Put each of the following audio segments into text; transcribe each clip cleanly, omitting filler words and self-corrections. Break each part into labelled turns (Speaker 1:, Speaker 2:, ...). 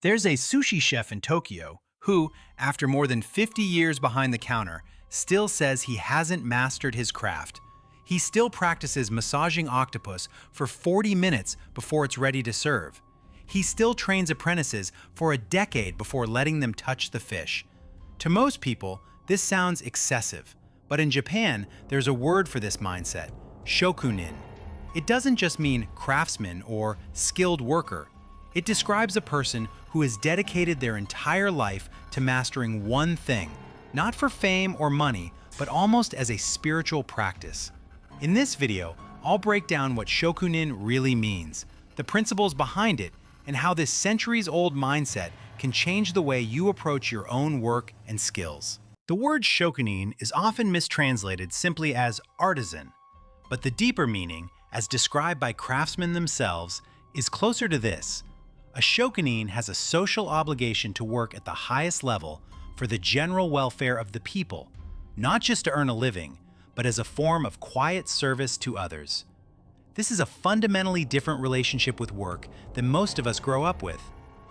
Speaker 1: There's a sushi chef in Tokyo who, after more than 50 years behind the counter, still says he hasn't mastered his craft. He still practices massaging octopus for 40 minutes before it's ready to serve. He still trains apprentices for a decade before letting them touch the fish. To most people, this sounds excessive, but in Japan, there's a word for this mindset: Shokunin. It doesn't just mean craftsman or skilled worker. It describes a person who has dedicated their entire life to mastering one thing, not for fame or money, but almost as a spiritual practice. In this video, I'll break down what Shokunin really means, the principles behind it, and how this centuries-old mindset can change the way you approach your own work and skills. The word Shokunin is often mistranslated simply as artisan, but the deeper meaning, as described by craftsmen themselves, is closer to this. A shokunin has a social obligation to work at the highest level for the general welfare of the people, not just to earn a living, but as a form of quiet service to others. This is a fundamentally different relationship with work than most of us grow up with.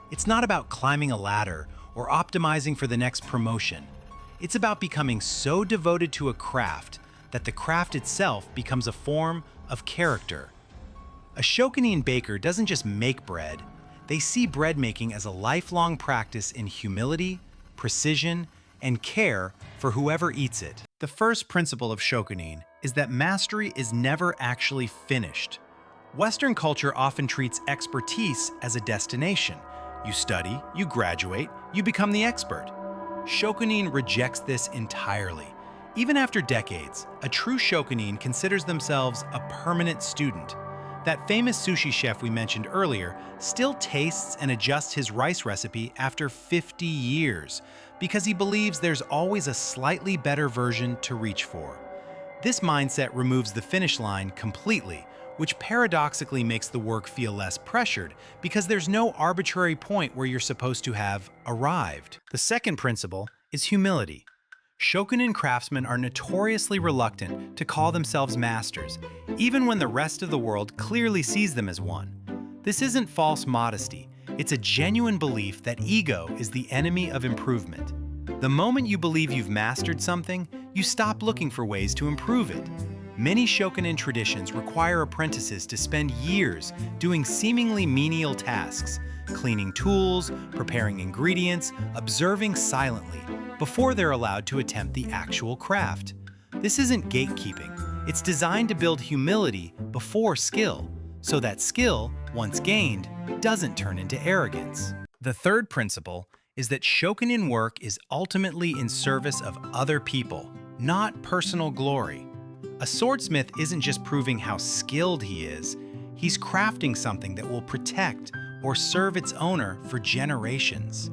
Speaker 1: It's not about climbing a ladder or optimizing for the next promotion. It's about becoming so devoted to a craft that the craft itself becomes a form of character. A shokunin baker doesn't just make bread. They see bread making as a lifelong practice in humility, precision, and care for whoever eats it. The first principle of shokunin is that mastery is never actually finished. Western culture often treats expertise as a destination. You study, you graduate, you become the expert. Shokunin rejects this entirely. Even after decades, a true shokunin considers themselves a permanent student. That famous sushi chef we mentioned earlier still tastes and adjusts his rice recipe after 50 years because he believes there's always a slightly better version to reach for. This mindset removes the finish line completely, which paradoxically makes the work feel less pressured because there's no arbitrary point where you're supposed to have arrived. The second principle is humility. Shokunin craftsmen are notoriously reluctant to call themselves masters, even when the rest of the world clearly sees them as one. This isn't false modesty, it's a genuine belief that ego is the enemy of improvement. The moment you believe you've mastered something, you stop looking for ways to improve it. Many shokunin traditions require apprentices to spend years doing seemingly menial tasks, cleaning tools, preparing ingredients, observing silently, before they're allowed to attempt the actual craft. This isn't gatekeeping. It's designed to build humility before skill, so that skill, once gained, doesn't turn into arrogance. The third principle is that shokunin work is ultimately in service of other people, not personal glory. A swordsmith isn't just proving how skilled he is, he's crafting something that will protect or serve its owner for generations.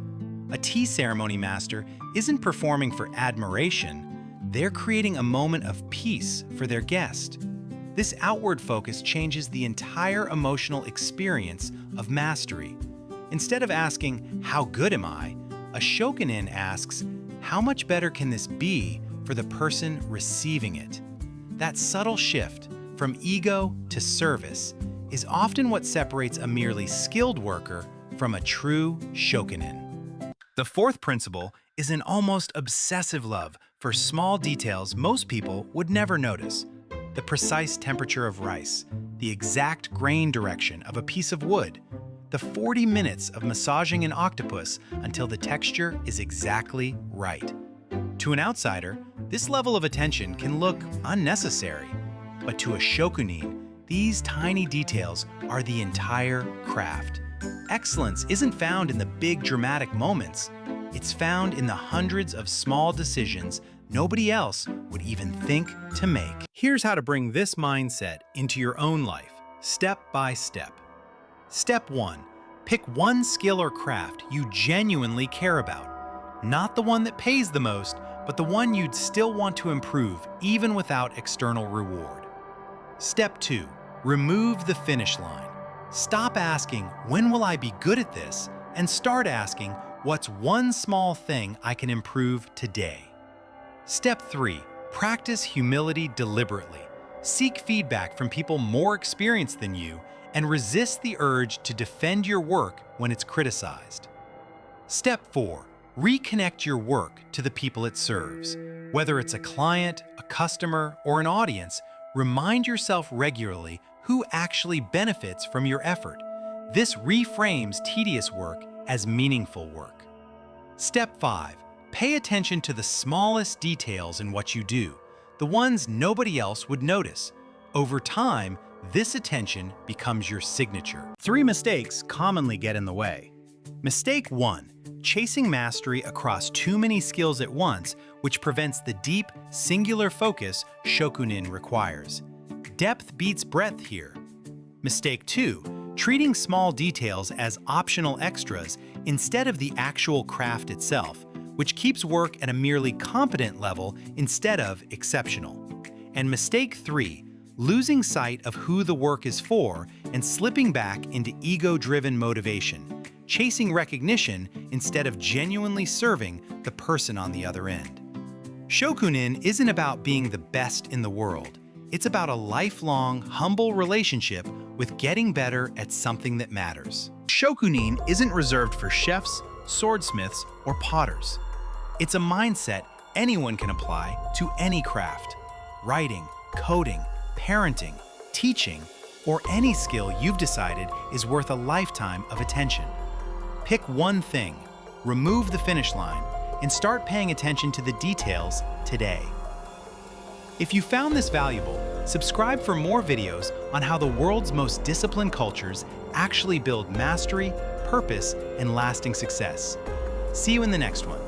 Speaker 1: A tea ceremony master isn't performing for admiration, they're creating a moment of peace for their guest. This outward focus changes the entire emotional experience of mastery. Instead of asking, "How good am I?" a shokunin asks, "How much better can this be for the person receiving it?" That subtle shift from ego to service is often what separates a merely skilled worker from a true shokunin. The fourth principle is an almost obsessive love for small details most people would never notice. The precise temperature of rice, the exact grain direction of a piece of wood, the 40 minutes of massaging an octopus until the texture is exactly right. To an outsider, this level of attention can look unnecessary, but to a shokunin, these tiny details are the entire craft. Excellence isn't found in the big dramatic moments. It's found in the hundreds of small decisions nobody else would even think to make. Here's how to bring this mindset into your own life, step by step. Step 1. Pick one skill or craft you genuinely care about. Not the one that pays the most, but the one you'd still want to improve even without external reward. Step 2. Remove the finish line. Stop asking, "When will I be good at this?" and start asking, "What's one small thing I can improve today?" Step 3. Practice humility deliberately. Seek feedback from people more experienced than you and resist the urge to defend your work when it's criticized. Step 4. Reconnect your work to the people it serves. Whether it's a client, a customer, or an audience, remind yourself regularly who actually benefits from your effort. This reframes tedious work as meaningful work. Step 5. Pay attention to the smallest details in what you do, the ones nobody else would notice. Over time, this attention becomes your signature. 3 mistakes commonly get in the way. Mistake 1. Chasing mastery across too many skills at once, which prevents the deep, singular focus Shokunin requires. Depth beats breadth here. Mistake 2. Treating small details as optional extras instead of the actual craft itself, which keeps work at a merely competent level instead of exceptional. And mistake 3. Losing sight of who the work is for and slipping back into ego-driven motivation, chasing recognition instead of genuinely serving the person on the other end. Shokunin isn't about being the best in the world. It's about a lifelong, humble relationship with getting better at something that matters. Shokunin isn't reserved for chefs, swordsmiths, or potters. It's a mindset anyone can apply to any craft. Writing, coding, parenting, teaching, or any skill you've decided is worth a lifetime of attention. Pick one thing, remove the finish line, and start paying attention to the details today. If you found this valuable, subscribe for more videos on how the world's most disciplined cultures actually build mastery, purpose, and lasting success. See you in the next one.